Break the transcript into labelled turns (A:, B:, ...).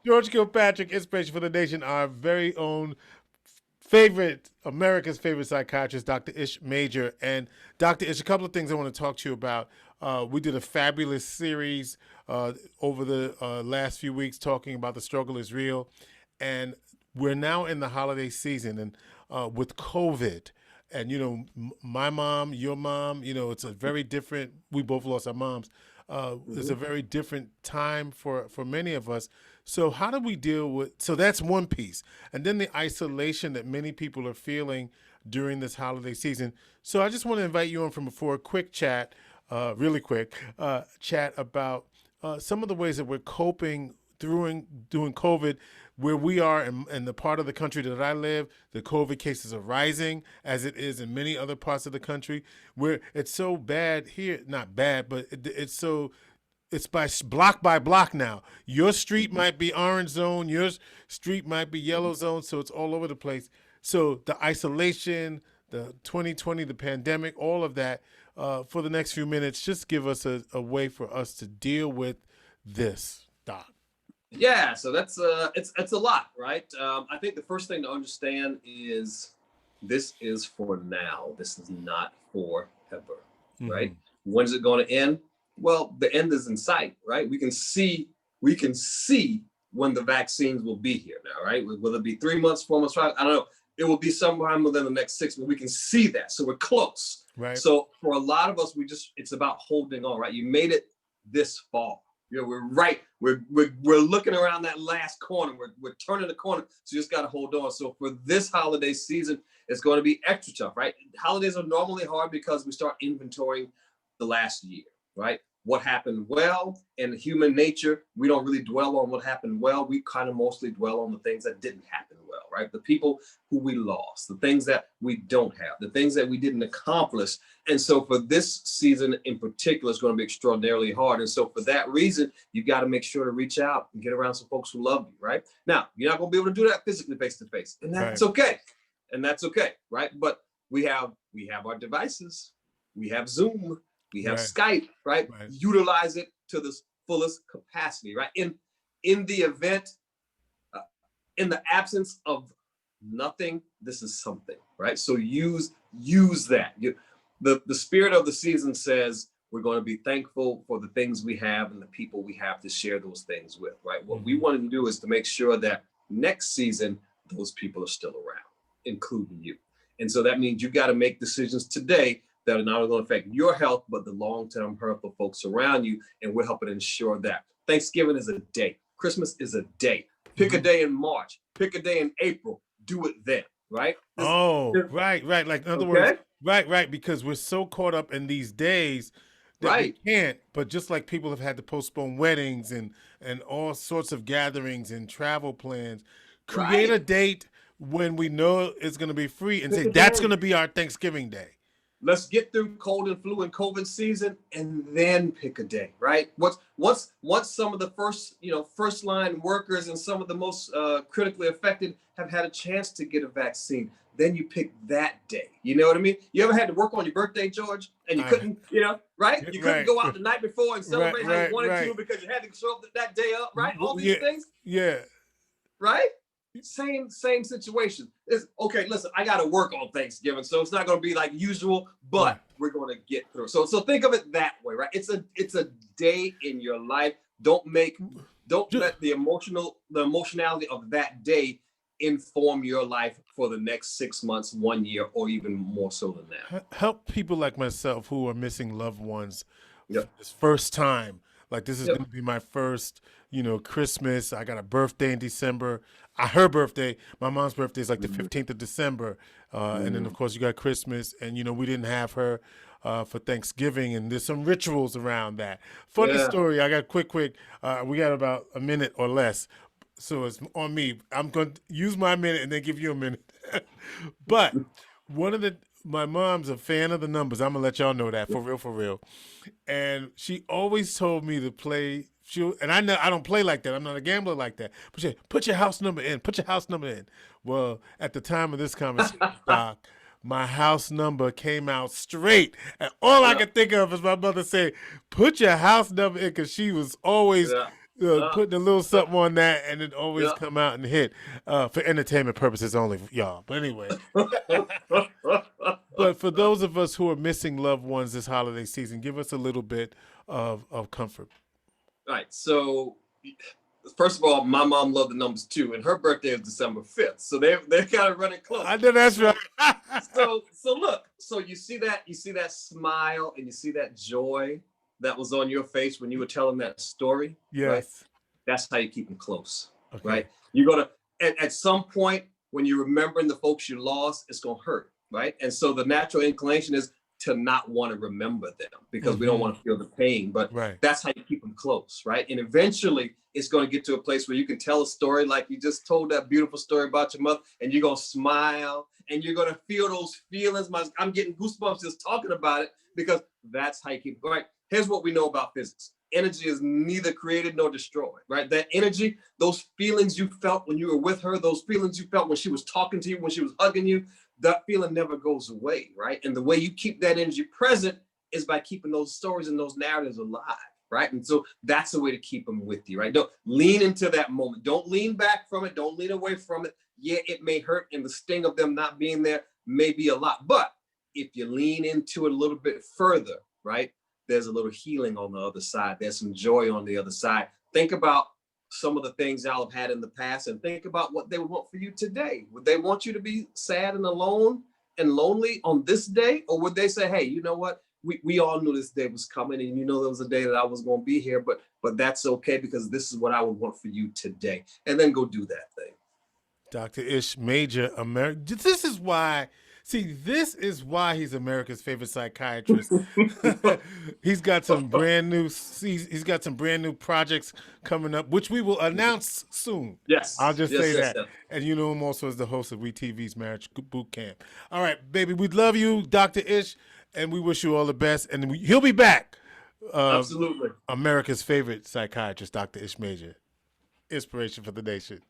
A: George Kilpatrick, inspiration for the nation, our very own favorite, America's favorite psychiatrist, Dr. Ish Major. And Dr. Ish, a couple of things I want to talk to you about. We did a fabulous series over the last few weeks talking about the struggle is real. And we're now in the holiday season and with COVID. And, my mom, your mom, it's a very different, we both lost our moms. It's a very different time for many of us. So how do we deal with, so that's one piece. And then the isolation that many people are feeling during this holiday season. So I just want to invite you on for a quick chat, really quick, chat about some of the ways that we're coping during COVID, where we are in the part of the country that I live. The COVID cases are rising, as it is in many other parts of the country, where it's so bad here, not bad, but it's block by block now. Your street might be orange zone, your street might be yellow zone, so it's all over the place. So the isolation, the 2020, the pandemic, all of that. For the next few minutes, just give us a way for us to deal with this, Doc.
B: Yeah, so that's it's a lot, right? I think the first thing to understand is this is for now. This is not forever, right? When is it going to end? Well, the end is in sight, right? We can see when the vaccines will be here now, right? Will it be 3 months, 4 months, 5? I don't know. It will be sometime within the next 6 months. We can see that, so we're close.
A: Right.
B: So for a lot of us, it's about holding on, right? You made it this far. We're right. We're looking around that last corner. We're turning the corner. So you just got to hold on. So for this holiday season, it's going to be extra tough, right? Holidays are normally hard because we start inventorying the last year, right? What happened well, in human nature, we don't really dwell on what happened well. We kind of mostly dwell on the things that didn't happen well, right? The people who we lost, the things that we don't have, the things that we didn't accomplish. And so for this season in particular, it's going to be extraordinarily hard. And so for that reason, you've got to make sure to reach out and get around some folks who love you, right? Now, you're not going to be able to do that physically face to face, and that's okay. And that's okay, right? But we have our devices, we have Zoom, we have Skype, right? Utilize it to the fullest capacity, right? In the event, in the absence of nothing, this is something, right? So use that. The spirit of the season says we're going to be thankful for the things we have and the people we have to share those things with, right? What we want to do is to make sure that next season, those people are still around, including you. And so that means you got to make decisions today that are not only going to affect your health, but the long-term health of folks around you. And we're helping ensure that. Thanksgiving is a day. Christmas is a day. Pick a day in March. Pick a day in April. Do it then, right?
A: Right. Like, in other words, right. Because we're so caught up in these days that we can't. But just like people have had to postpone weddings and all sorts of gatherings and travel plans, create a date when we know it's going to be free and say that's going to be our Thanksgiving day.
B: Let's get through cold and flu and COVID season and then pick a day, right? Once some of the first line workers and some of the most critically affected have had a chance to get a vaccine, then you pick that day. You know what I mean? You ever had to work on your birthday, George, and you couldn't, right? You couldn't go out the night before and celebrate how you wanted to because you had to show up that day up, right? All these things.
A: Yeah.
B: Right? Same situation. It's okay. Listen, I got to work on Thanksgiving, so it's not going to be like usual, but we're going to get through. So think of it that way, right? It's a day in your life. Don't let the emotionality of that day inform your life for the next 6 months, 1 year, or even more so than that.
A: Help people like myself who are missing loved ones this first time. Like, this is going to be my first, Christmas. I got a birthday in December. Her birthday, my mom's birthday is like the 15th of December. And then, of course, you got Christmas. And, we didn't have her for Thanksgiving. And there's some rituals around that. Funny story. I got quick. We got about a minute or less. So it's on me. I'm going to use my minute and then give you a minute. But my mom's a fan of the numbers. I'm going to let y'all know that, for real. And she always told me to play, and I know I don't play like that. I'm not a gambler like that. But she said, put your house number in. Well, at the time of this conversation, Doc, my house number came out straight. And all I could think of is my mother saying, put your house number in, because she was always putting a little something on that, and it always
B: Yeah.
A: come out and hit for entertainment purposes only, y'all. But anyway, but for those of us who are missing loved ones this holiday season, give us a little bit of comfort.
B: Right. So, first of all, my mom loved the numbers too, and her birthday is December 5th. So they're kind of running close.
A: I know that's right.
B: So look, so you see that smile and you see that joy that was on your face when you were telling that story.
A: Yes.
B: Right? That's how you keep them close.
A: Okay.
B: Right. You're gonna at some point when you're remembering the folks you lost, it's gonna hurt. Right. And so the natural inclination is to not want to remember them because we don't want to feel the pain, but that's how you keep them close, right? And eventually it's going to get to a place where you can tell a story like you just told that beautiful story about your mother, and you're going to smile and you're going to feel those feelings. I'm getting goosebumps just talking about it because that's how you keep going. Right? Here's what we know about physics. Energy is neither created nor destroyed, right? That energy, those feelings you felt when you were with her, those feelings you felt when she was talking to you, when she was hugging you, that feeling never goes away, right? And the way you keep that energy present is by keeping those stories and those narratives alive, right? And so that's the way to keep them with you, right? Don't lean into that moment. Don't lean back from it. Don't lean away from it. Yeah, it may hurt, and the sting of them not being there may be a lot. But if you lean into it a little bit further, right, there's a little healing on the other side. There's some joy on the other side. Think about some of the things y'all have had in the past and think about what they would want for you today. Would they want you to be sad and alone and lonely on this day? Or would they say, hey, you know what? We all knew this day was coming, and you know there was a day that I was going to be here, but that's okay because this is what I would want for you today. And then go do that thing.
A: Dr. Ish Major, this is why he's America's favorite psychiatrist. He's got some brand new projects coming up, which we will announce soon.
B: Yes.
A: I'll just say that.
B: Yes.
A: And you know him also as the host of WeTV's Marriage Boot Camp. All right, baby, we love you, Dr. Ish, and we wish you all the best. And he'll be back.
B: Absolutely.
A: America's favorite psychiatrist, Dr. Ish Major. Inspiration for the nation.